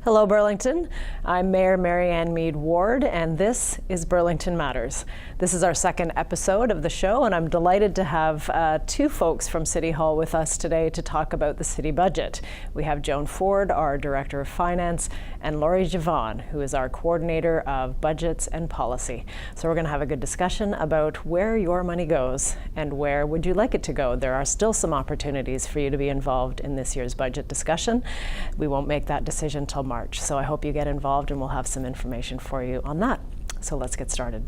Hello, Burlington. I'm Mayor Mary Ann Mead Ward, and this is Burlington Matters. This is our second episode of the show, and I'm delighted to have two folks from City Hall with us today to talk about the city budget. We have Joan Ford, our Director of Finance, and Laurie Javon, who is our Coordinator of Budgets and Policy. So we're going to have a good discussion about where your money goes and where would you like it to go. There are still some opportunities for you to be involved in this year's budget discussion. We won't make that decision till March, so I hope you get involved and we'll have some information for you on that. So let's get started.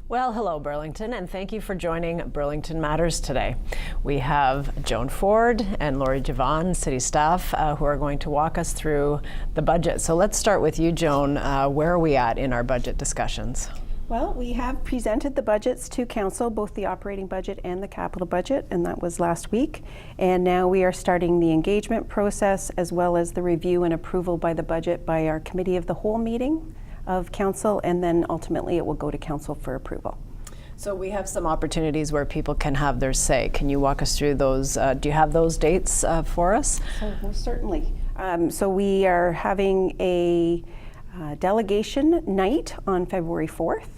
Well, hello, Burlington, and thank you for joining Burlington Matters today. We have Joan Ford and Laurie Javon, city staff, who are going to walk us through the budget. So let's start with you, Joan. Where are we at in our budget discussions? Well, we have presented the budgets to council, both the operating budget and the capital budget, and that was last week. And now we are starting the engagement process as well as the review and approval by the budget by our committee of the whole meeting of council, and then ultimately it will go to council for approval. So we have some opportunities where people can have their say. Can you walk us through those? Do you have those dates for us? So, most certainly. So we are having a delegation night on February 4th,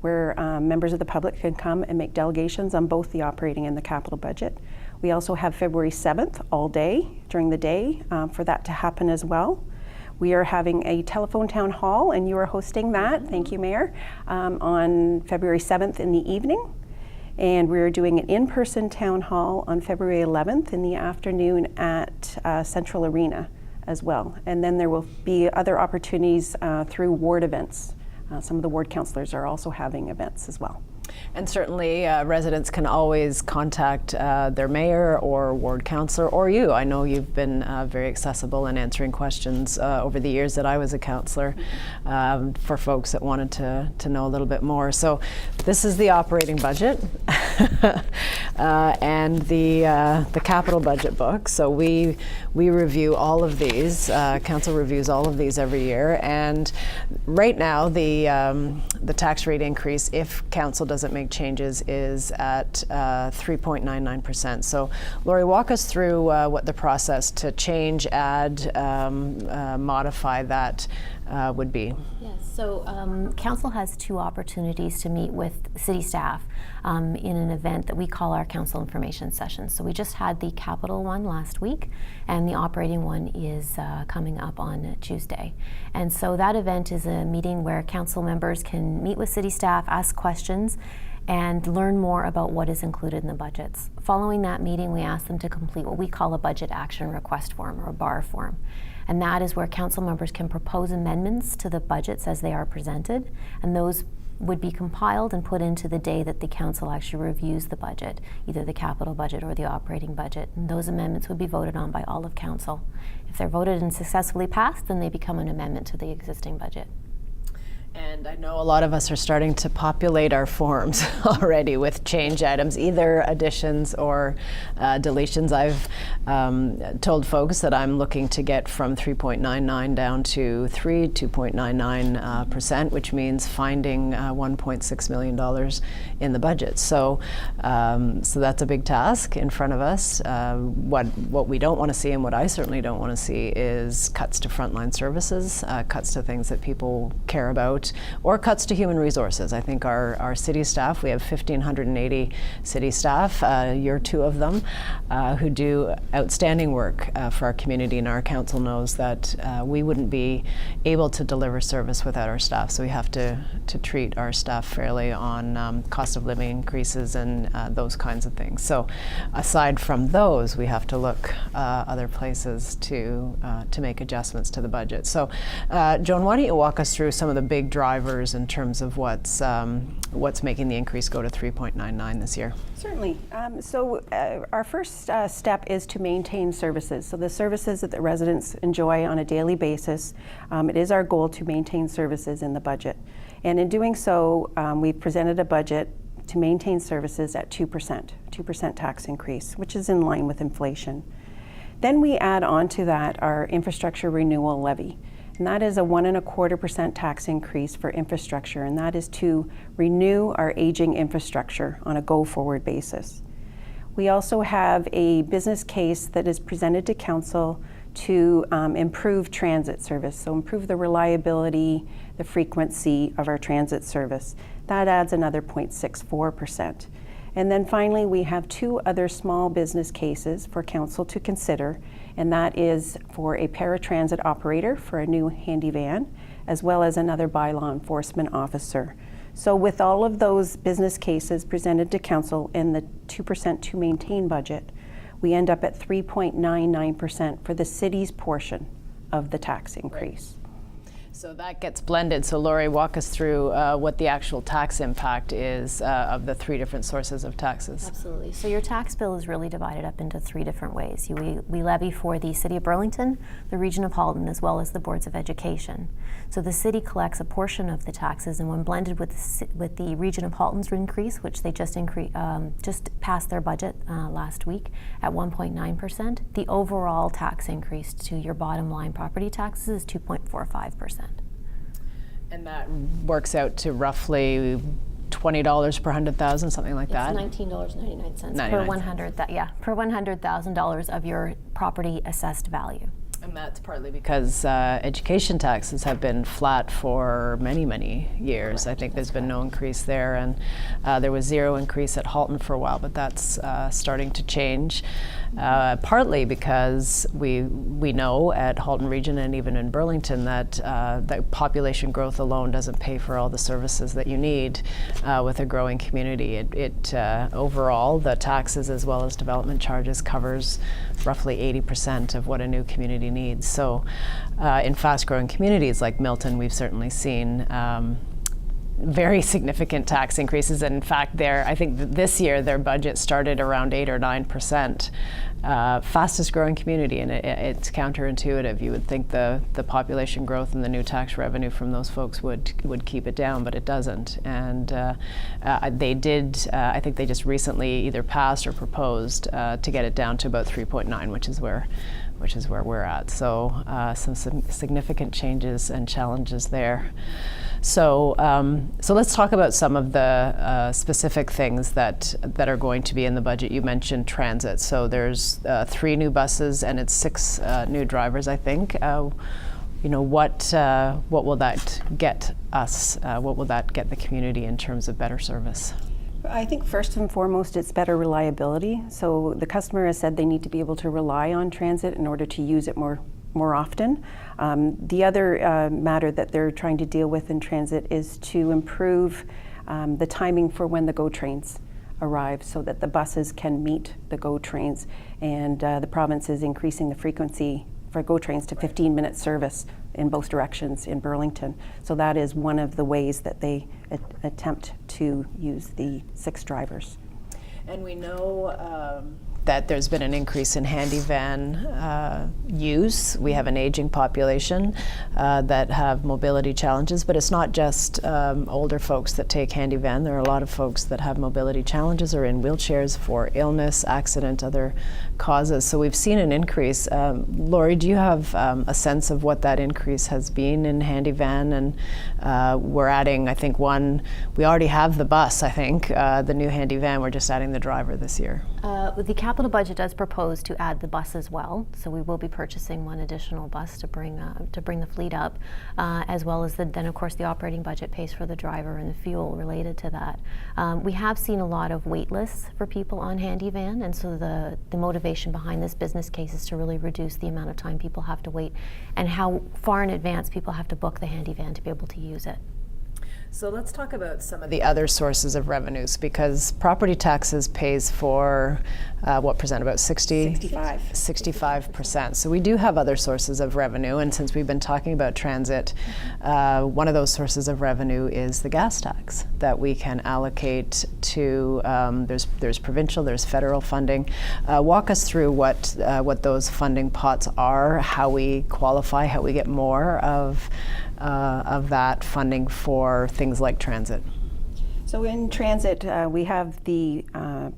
where members of the public can come and make delegations on both the operating and the capital budget. We also have February 7th all day during the day for that to happen as well. We are having a telephone town hall, and you are hosting that, thank you, Mayor, on February 7th in the evening. And we're doing an in-person town hall on February 11th in the afternoon at Central Arena as well. And then there will be other opportunities through ward events. Some of the ward councillors are also having events as well. And certainly residents can always contact their mayor or ward councillor or you. I know you've been very accessible in answering questions over the years that I was a councillor for folks that wanted to know a little bit more. So this is the operating budget and the capital budget book. So we review all of these. Council reviews all of these every year. And right now the tax rate increase, if council doesn't make changes, is at 3.99%. So Laurie, walk us through what the process to change, add, modify that would be. Yes, so council has two opportunities to meet with city staff in an event that we call our council information session. So we just had the capital one last week, and the operating one is coming up on Tuesday. And so that event is a meeting where council members can meet with city staff, ask questions, and learn more about what is included in the budgets. Following that meeting, we ask them to complete what we call a budget action request form, or a BAR form. And that is where council members can propose amendments to the budgets as they are presented, and those would be compiled and put into the day that the council actually reviews the budget, either the capital budget or the operating budget. And those amendments would be voted on by all of council. If they're voted and successfully passed, then they become an amendment to the existing budget. And I know a lot of us are starting to populate our forms already with change items, either additions or deletions. I've told folks that I'm looking to get from 3.99 down to 2.99%, which means finding $1.6 million in the budget. So, so that's a big task in front of us. What we don't want to see, and what I certainly don't want to see, is cuts to frontline services, cuts to things that people care about, or cuts to human resources. I think our city staff, we have 1,580 city staff, you're two of them, who do outstanding work for our community, and our council knows that we wouldn't be able to deliver service without our staff. So we have to treat our staff fairly on cost of living increases and those kinds of things. So aside from those, we have to look other places to make adjustments to the budget. So Joan, why don't you walk us through some of the big drivers in terms of what's making the increase go to 3.99 this year? Certainly. So our first step is to maintain services. So the services that the residents enjoy on a daily basis, it is our goal to maintain services in the budget. And in doing so, we've presented a budget to maintain services at 2% tax increase, which is in line with inflation. Then we add on to that our infrastructure renewal levy, and that is a 1.25% tax increase for infrastructure, and that is to renew our aging infrastructure on a go-forward basis. We also have a business case that is presented to council to improve transit service, so improve the reliability, the frequency of our transit service. That adds another 0.64%. And then finally, we have two other small business cases for council to consider, and that is for a paratransit operator for a new handy van, as well as another bylaw enforcement officer. So with all of those business cases presented to council in the 2% to maintain budget, we end up at 3.99% for the city's portion of the tax increase. So that gets blended. So Lori, walk us through what the actual tax impact is of the three different sources of taxes. Absolutely. So your tax bill is really divided up into three different ways. We levy for the City of Burlington, the Region of Halton, as well as the Boards of Education. So the city collects a portion of the taxes, and when blended with the Region of Halton's increase, which they just passed their budget last week at 1.9%, the overall tax increase to your bottom line property taxes is 2.45%. And that works out to roughly $20 per 100,000, something like that. It's $19.99 per 100. Per $100,000 of your property assessed value. And that's partly because education taxes have been flat for many, many years. Correct. I think there's been no increase there, and there was zero increase at Halton for a while, but that's starting to change. Partly because we know at Halton Region and even in Burlington that that population growth alone doesn't pay for all the services that you need with a growing community. It overall, the taxes as well as development charges covers roughly 80% of what a new community needs. So in fast-growing communities like Milton, we've certainly seen very significant tax increases. And in fact, I think this year their budget started around 8 or 9%. Fastest growing community, and it's counterintuitive. You would think the population growth and the new tax revenue from those folks would keep it down, but it doesn't. And they did. I think they just recently either passed or proposed to get it down to about 3.9, which is where we're at. So some significant changes and challenges there. So let's talk about some of the specific things that are going to be in the budget. You mentioned transit. So there's 3 new buses and it's 6 new drivers, I think. What will that get us? What will that get the community in terms of better service? I think first and foremost, it's better reliability. So the customer has said they need to be able to rely on transit in order to use it more often. The other matter that they're trying to deal with in transit is to improve the timing for when the GO trains arrive so that the buses can meet the GO trains. And the province is increasing the frequency for GO trains to 15-minute service in both directions in Burlington. So that is one of the ways that they attempt to use the 6 drivers. And we know that there's been an increase in handy van use. We have an aging population that have mobility challenges, but it's not just older folks that take handy van. There are a lot of folks that have mobility challenges or in wheelchairs for illness, accident, other causes. So we've seen an increase. Lori, do you have a sense of what that increase has been in handy van? And we're adding, I think, we already have the bus, I think, the new handy van. We're just adding the driver this year. The capital budget does propose to add the bus as well, so we will be purchasing 1 additional bus to bring the fleet up, as well as then of course the operating budget pays for the driver and the fuel related to that. We have seen a lot of wait lists for people on handy van, and so the motivation behind this business case is to really reduce the amount of time people have to wait and how far in advance people have to book the handy van to be able to use it. So let's talk about some of the other sources of revenues, because property taxes pays for what percent? About 65%. So we do have other sources of revenue, and since we've been talking about transit, one of those sources of revenue is the gas tax that we can allocate to. There's provincial, there's federal funding. Walk us through what those funding pots are, how we qualify, how we get more of that funding for things like transit. So in transit, we have the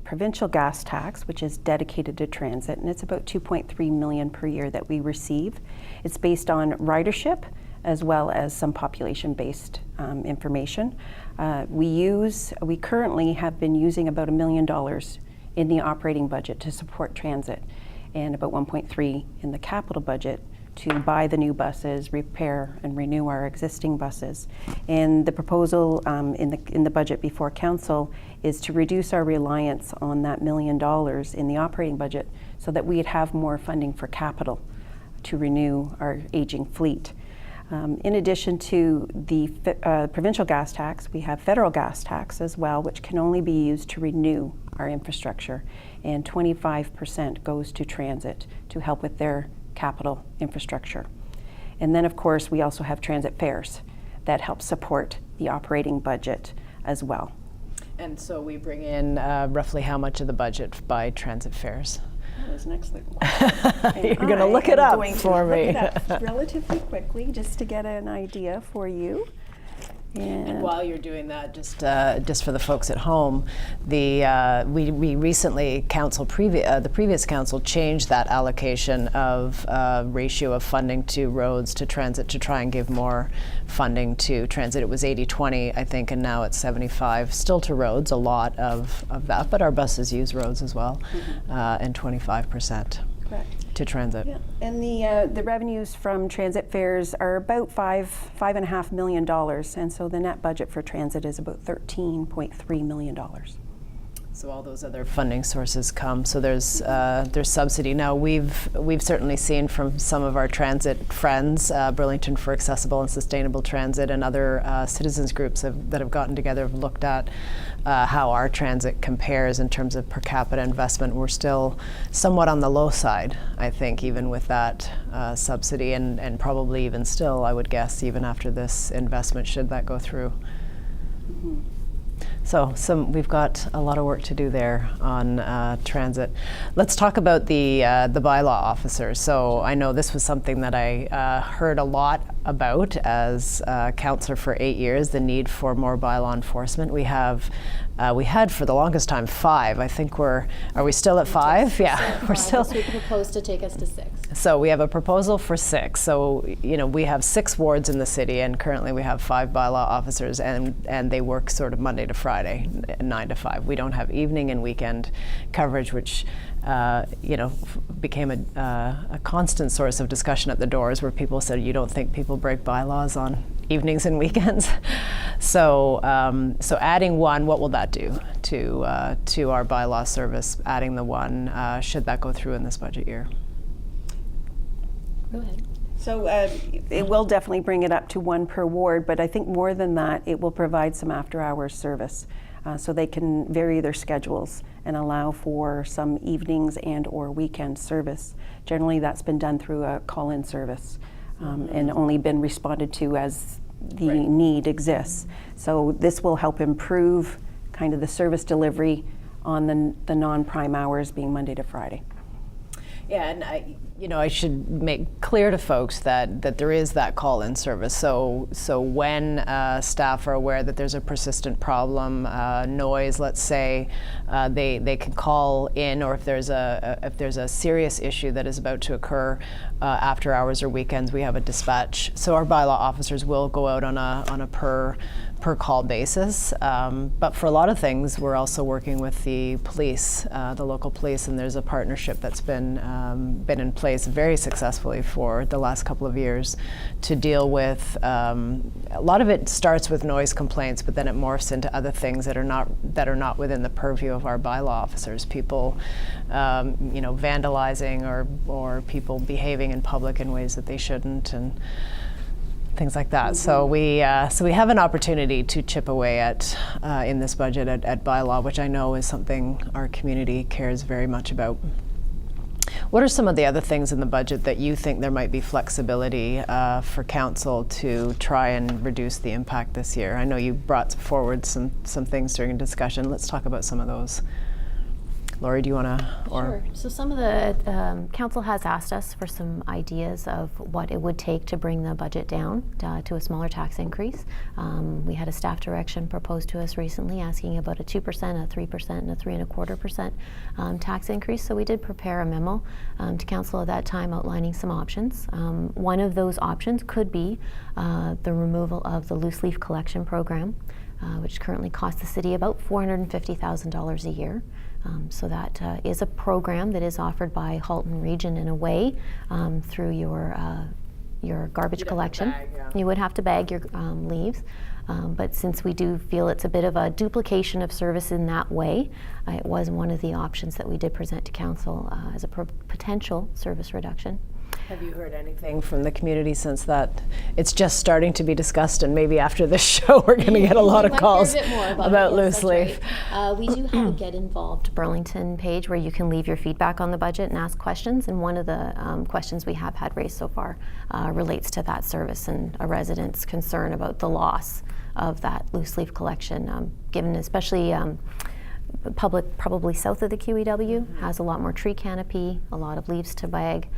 provincial gas tax, which is dedicated to transit, and it's about 2.3 million per year that we receive. It's based on ridership as well as some population-based information. We currently have been using about $1 million in the operating budget to support transit, and about 1.3 in the capital budget to buy the new buses, repair and renew our existing buses. And the proposal in the budget before council is to reduce our reliance on that $1 million in the operating budget so that we'd have more funding for capital to renew our aging fleet. In addition to the provincial gas tax, we have federal gas tax as well, which can only be used to renew our infrastructure, and 25% goes to transit to help with their capital infrastructure. And then of course we also have transit fares that help support the operating budget as well. And so we bring in roughly how much of the budget by transit fares? That was an excellent question. You're going to look it up for me. Look it up relatively quickly just to get an idea for you. And while you're doing that, just for the folks at home, we recently the previous council changed that allocation of ratio of funding to roads to transit to try and give more funding to transit. It was 80-20, I think, and now it's 75 still to roads, a lot of that, but our buses use roads as well, and 25%. Correct. To transit. Yeah. And the revenues from transit fares are about $5.5 million, and so the net budget for transit is about $13.3 million. So all those other funding sources come. So there's subsidy. Now we've certainly seen from some of our transit friends, Burlington for Accessible and Sustainable Transit, and other citizens groups that have gotten together have looked at how our transit compares in terms of per capita investment. We're still somewhat on the low side, I think, even with that subsidy, and probably even still, I would guess, even after this investment, should that go through. Mm-hmm. So we've got a lot of work to do there on transit. Let's talk about the bylaw officers. So I know this was something that I heard a lot about as councillor for 8 years, the need for more bylaw enforcement. We had for the longest time 5. I think are we still at 5? Yeah, we're still. So we proposed to take us to 6. So we have a proposal for 6. So we have 6 wards in the city, and currently we have 5 bylaw officers, and they work sort of Monday to Friday, 9 to 5. We don't have evening and weekend coverage, which became a constant source of discussion at the doors, where people said, "You don't think people break bylaws on evenings and weekends?" So adding 1, what will that do to our bylaw service? Adding the 1, should that go through in this budget year? Go ahead. So it will definitely bring it up to 1 per ward, but I think more than that, it will provide some after-hours service, so they can vary their schedules and allow for some evenings and or weekend service. Generally, that's been done through a call-in service, and only been responded to as the need exists. So this will help improve kind of the service delivery on the non-prime hours, being Monday to Friday. Yeah, and I should make clear to folks that there is that call-in service. So when staff are aware that there's a persistent problem, noise, let's say, they can call in, or if there's a serious issue that is about to occur after hours or weekends, we have a dispatch. So our bylaw officers will go out on a per call basis, but for a lot of things, we're also working with the police, the local police, and there's a partnership that's been in place very successfully for the last couple of years to deal with. A lot of it starts with noise complaints, but then it morphs into other things that are not within the purview of our bylaw officers. People, vandalizing or people behaving in public in ways that they shouldn't, and things like that. So we have an opportunity to chip away at in this budget at bylaw, which I know is something our community cares very much about. What are some of the other things in the budget that you think there might be flexibility for council to try and reduce the impact this year? I know you brought forward some things during a discussion. Let's talk about some of those. Lori, do you want to? Sure. So some of the council has asked us for some ideas of what it would take to bring the budget down to a smaller tax increase. We had a staff direction proposed to us recently asking about a 2%, a 3%, and a 3.25% tax increase. So we did prepare a memo to council at that time outlining some options. One of those options could be the removal of the loose leaf collection program, which currently costs the city about $450,000 a year. So that is a program that is offered by Halton Region in a way through your garbage collection. You would have to bag your leaves, but since we do feel it's a bit of a duplication of service in that way, it was one of the options that we did present to council as a potential service reduction. Have you heard anything from the community since that? It's just starting to be discussed, and maybe after this show we're going to get a lot of calls about loose leaf. Right. We do have a Get Involved Burlington page where you can leave your feedback on the budget and ask questions, and one of the questions we have had raised so far relates to that service and a resident's concern about the loss of that loose leaf collection, given especially public probably south of the QEW has a lot more tree canopy, a lot of leaves to bag.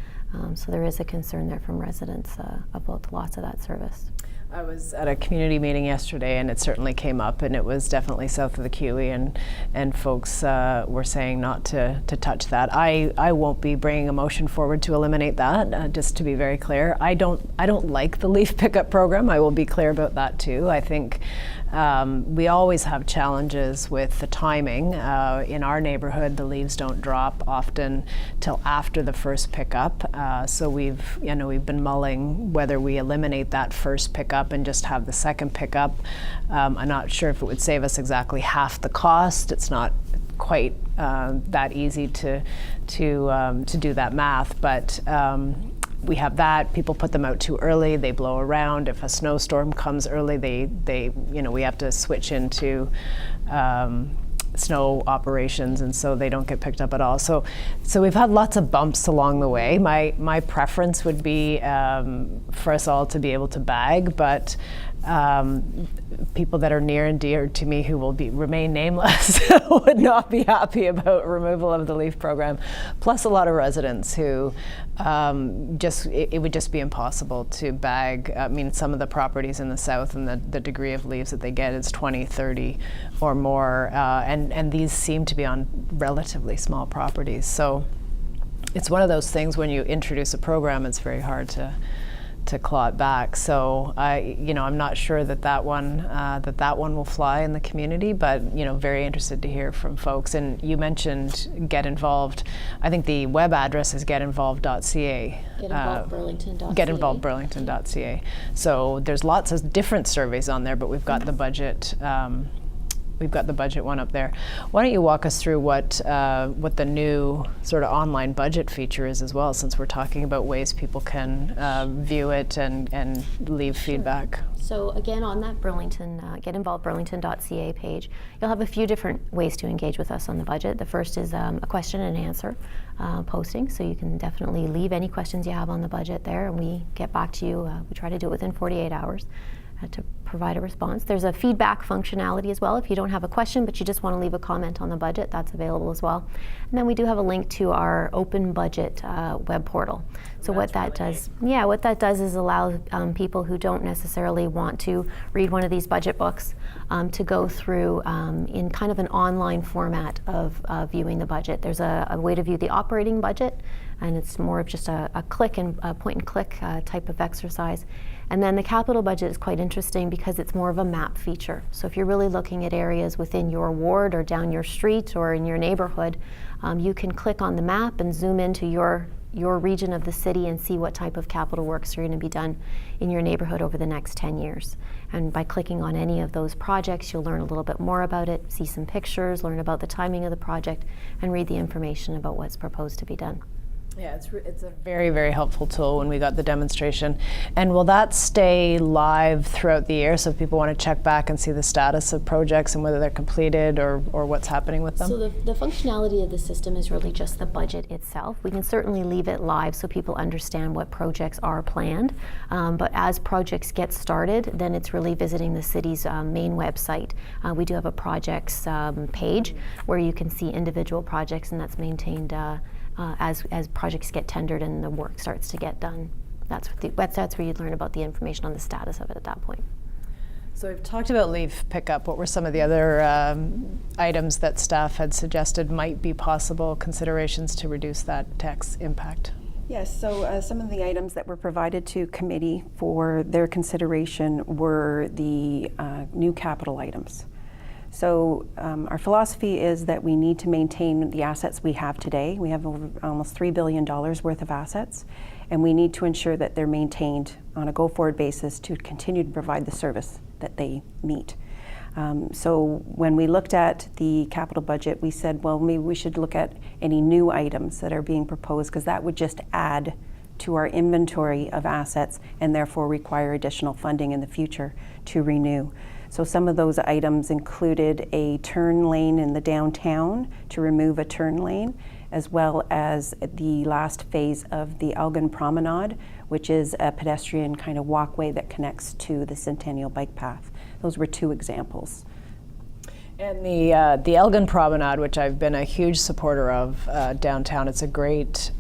So there is a concern there from residents about the loss of that service. I was at a community meeting yesterday, and it certainly came up, and it was definitely south of the QE, and folks were saying not to touch that. I won't be bringing a motion forward to eliminate that. Just to be very clear, I don't like the leaf pickup program. I will be clear about that too. I think we always have challenges with the timing. In our neighborhood, the leaves don't drop often till after the first pickup. So we've been mulling whether we eliminate that first pickup and just have the second pickup. I'm not sure if it would save us exactly half the cost. It's not quite that easy to do that math, but we have that. People put them out too early. They blow around. If a snowstorm comes early, we have to switch into snow operations, and so they don't get picked up at all. So we've had lots of bumps along the way. My preference would be for us all to be able to bag, but people that are near and dear to me who will remain nameless would not be happy about removal of the LEAF program. Plus a lot of residents who it would just be impossible to bag. I mean, some of the properties in the south and the degree of leaves that they get is 20, 30 or more, and these seem to be on relatively small properties. So it's one of those things when you introduce a program, it's very hard to claw it back. So I'm not sure that one will fly in the community, but very interested to hear from folks. And you mentioned Get Involved. I think the web address is getinvolved.ca. Getinvolvedburlington.ca. Getinvolvedburlington.ca. So there's lots of different surveys on there, but we've got the budget. We've got the budget one up there. Why don't you walk us through what the new sort of online budget feature is as well, since we're talking about ways people can view it and leave feedback. So again, on that getinvolvedburlington.ca page, you'll have a few different ways to engage with us on the budget. The first is a question and answer posting, so you can definitely leave any questions you have on the budget there, and we get back to you. We try to do it within 48 hours. To provide a response. There's a feedback functionality as well. If you don't have a question but you just want to leave a comment on the budget, that's available as well. And then we do have a link to our open budget web portal. So what that does is allow people who don't necessarily want to read one of these budget books to go through in kind of an online format of viewing the budget. There's a way to view the operating budget, and it's more of just a click and a point and click type of exercise. And then the capital budget is quite interesting because it's more of a map feature. So if you're really looking at areas within your ward or down your street or in your neighborhood, you can click on the map and zoom into your region of the city and see what type of capital works are going to be done in your neighborhood over the next 10 years. And by clicking on any of those projects, you'll learn a little bit more about it, see some pictures, learn about the timing of the project, and read the information about what's proposed to be done. Yeah, it's a very, very helpful tool when we got the demonstration. And will that stay live throughout the year, so if people want to check back and see the status of projects and whether they're completed or what's happening with them? So the functionality of the system is really just the budget itself. We can certainly leave it live so people understand what projects are planned, but as projects get started, then it's really visiting the city's main website. We do have a projects page where you can see individual projects, and that's maintained as projects get tendered and the work starts to get done. That's where you'd learn about the information on the status of it at that point. So we've talked about leaf pickup. What were some of the other items that staff had suggested might be possible considerations to reduce that tax impact? Yes, so some of the items that were provided to committee for their consideration were the new capital items. So our philosophy is that we need to maintain the assets we have today. We have almost $3 billion worth of assets, and we need to ensure that they're maintained on a go-forward basis to continue to provide the service that they meet. So when we looked at the capital budget, we said, well, maybe we should look at any new items that are being proposed, because that would just add to our inventory of assets and therefore require additional funding in the future to renew. So some of those items included a turn lane in the downtown to remove a turn lane, as well as the last phase of the Elgin Promenade, which is a pedestrian kind of walkway that connects to the Centennial Bike Path. Those were two examples. And the Elgin Promenade, which I've been a huge supporter of downtown, it's a great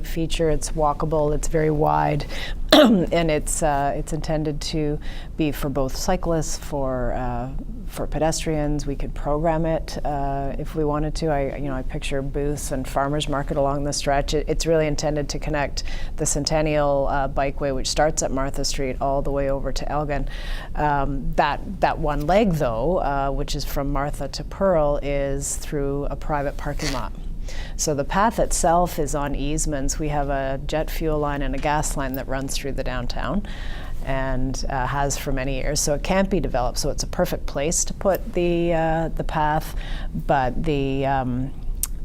feature. It's walkable. It's very wide, and it's intended to be for both cyclists, for pedestrians. We could program it if we wanted to. I picture booths and farmers market along the stretch. It's really intended to connect the Centennial Bikeway, which starts at Martha Street, all the way over to Elgin. That one leg, though, which is from Martha to Pearl, is through a private parking lot. So the path itself is on easements. We have a jet fuel line and a gas line that runs through the downtown, and has for many years. So it can't be developed. So it's a perfect place to put the path, but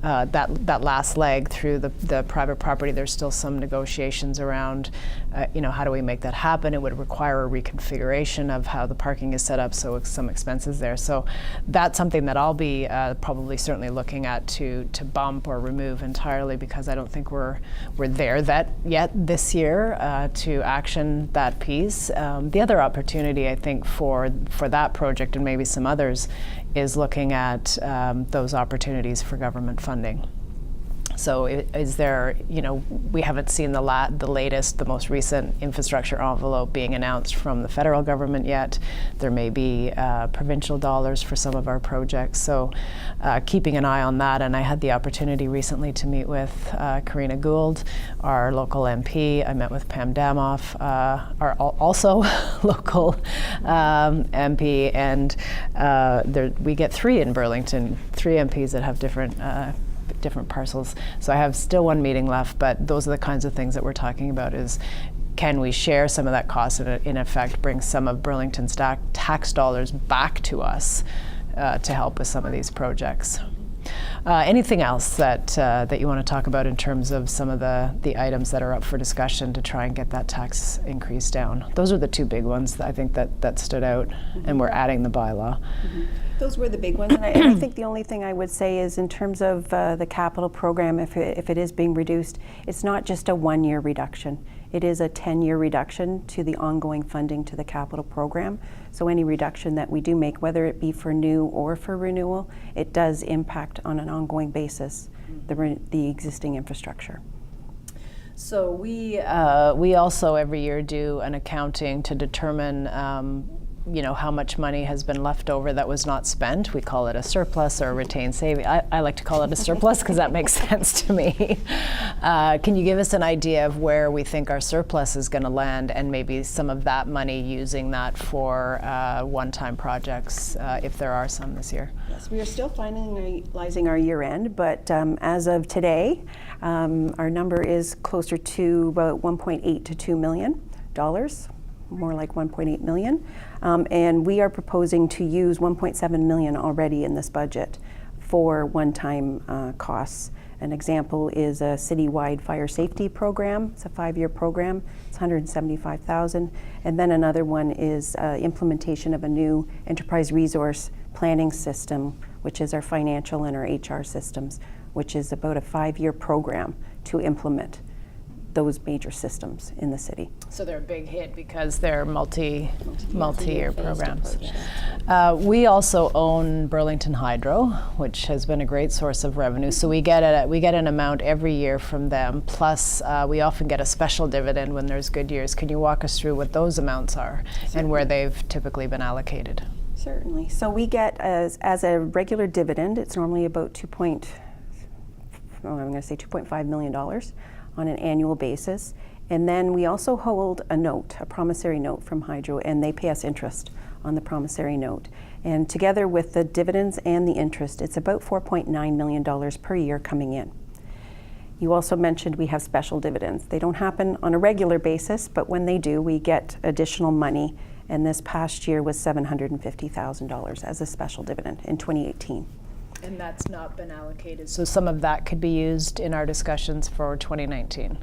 that last leg through the private property, there's still some negotiations around, how do we make that happen? It would require a reconfiguration of how the parking is set up, so some expenses there. So that's something that I'll be probably certainly looking at to bump or remove entirely, because I don't think we're there yet this year to action that piece. The other opportunity, I think, for that project and maybe some others is looking at those opportunities for government funding. So is there, we haven't seen the latest, the most recent infrastructure envelope being announced from the federal government yet. There may be provincial dollars for some of our projects. So keeping an eye on that. And I had the opportunity recently to meet with Karina Gould, our local MP. I met with Pam Damoff, our also local MP. And we get 3 in Burlington, 3 MPs that have different parcels. So I have still one meeting left, but those are the kinds of things that we're talking about, is can we share some of that cost and in effect bring some of Burlington's tax dollars back to us to help with some of these projects. Anything else that you want to talk about in terms of some of the items that are up for discussion to try and get that tax increase down? Those are the 2 big ones that I think that stood out, and we're adding the bylaw. Mm-hmm. Those were the big ones, and I think the only thing I would say is in terms of the capital program, if it is being reduced, it's not just a 1-year reduction. It is a 10-year reduction to the ongoing funding to the capital program. So any reduction that we do make, whether it be for new or for renewal, it does impact on an ongoing basis the existing infrastructure. So we also every year do an accounting to determine how much money has been left over that was not spent. We call it a surplus or a retained saving. I like to call it a surplus because that makes sense to me. Can you give us an idea of where we think our surplus is going to land, and maybe some of that money using that for one-time projects, if there are some this year? Yes, we are still finalizing our year end, but as of today, our number is closer to about $1.8 to $2 million. More like 1.8 million. And we are proposing to use 1.7 million already in this budget for one-time costs. An example is a citywide fire safety program. It's a 5-year program. It's $175,000. And then another one is implementation of a new enterprise resource planning system, which is our financial and our HR systems, which is about a 5-year program to implement those major systems in the city. So they're a big hit because they're multi-year programs. approach. We also own Burlington Hydro, which has been a great source of revenue. So we get an amount every year from them. Plus, we often get a special dividend when there's good years. Can you walk us through what those amounts are and where they've typically been allocated? Certainly. So we get as a regular dividend, it's normally about $2.5 million on an annual basis. And then we also hold a note, a promissory note from Hydro, and they pay us interest on the promissory note. And together with the dividends and the interest, it's about $4.9 million per year coming in. You also mentioned we have special dividends. They don't happen on a regular basis, but when they do, we get additional money. And this past year was $750,000 as a special dividend in 2018. And that's not been allocated. So some of that could be used in our discussions for 2019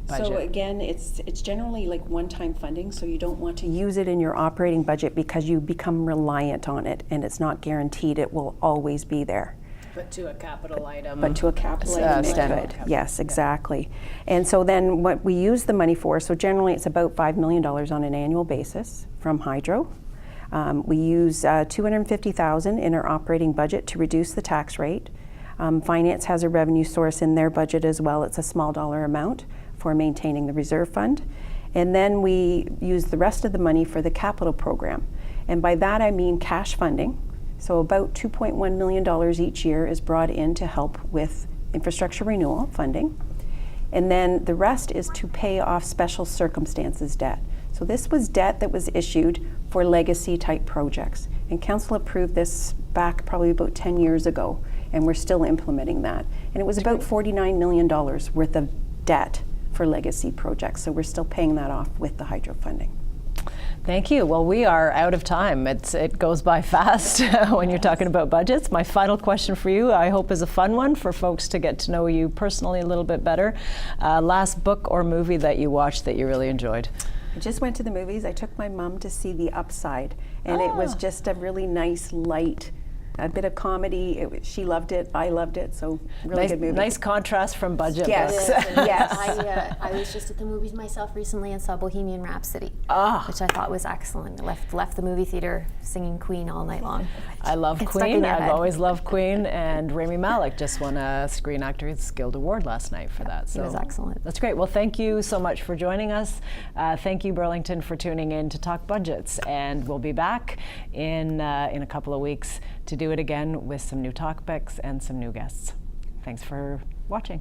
budget. So again, it's generally like one-time funding, so you don't want to use it in your operating budget because you become reliant on it, and it's not guaranteed it will always be there. But to a capital item. But to a capital item, it standard. could. Yes, exactly. And so then what we use the money for, so generally it's about $5 million on an annual basis from Hydro. We use $250,000 in our operating budget to reduce the tax rate. Finance has a revenue source in their budget as well. It's a small dollar amount for maintaining the reserve fund. And then we use the rest of the money for the capital program. And by that I mean cash funding. So about $2.1 million each year is brought in to help with infrastructure renewal funding. And then the rest is to pay off special circumstances debt. So this was debt that was issued for legacy type projects. And council approved this back probably about 10 years ago, and we're still implementing that. And it was about $49 million worth of debt for legacy projects. So we're still paying that off with the hydro funding. Thank you. Well, we are out of time. It goes by fast when you're talking about budgets. My final question for you, I hope, is a fun one for folks to get to know you personally a little bit better. Last book or movie that you watched that you really enjoyed? I just went to the movies. I took my mom to see The Upside, and it was just a really nice, light, a bit of comedy. She loved it. I loved it. So really good movie. Nice contrast from budget Yes. books. Yes. I was just at the movies myself recently and saw Bohemian Rhapsody, which I thought was excellent. I left the movie theater singing Queen all night long. I love It's stuck in Queen. your I've head. always loved Queen, and Rami Malek just won a Screen Actors Guild Award last night for that. So It was excellent. That's great. Well, thank you so much for joining us. Thank you, Burlington, for tuning in to talk budgets, and we'll be back in a couple of weeks to do it again with some new topics and some new guests. Thanks for watching.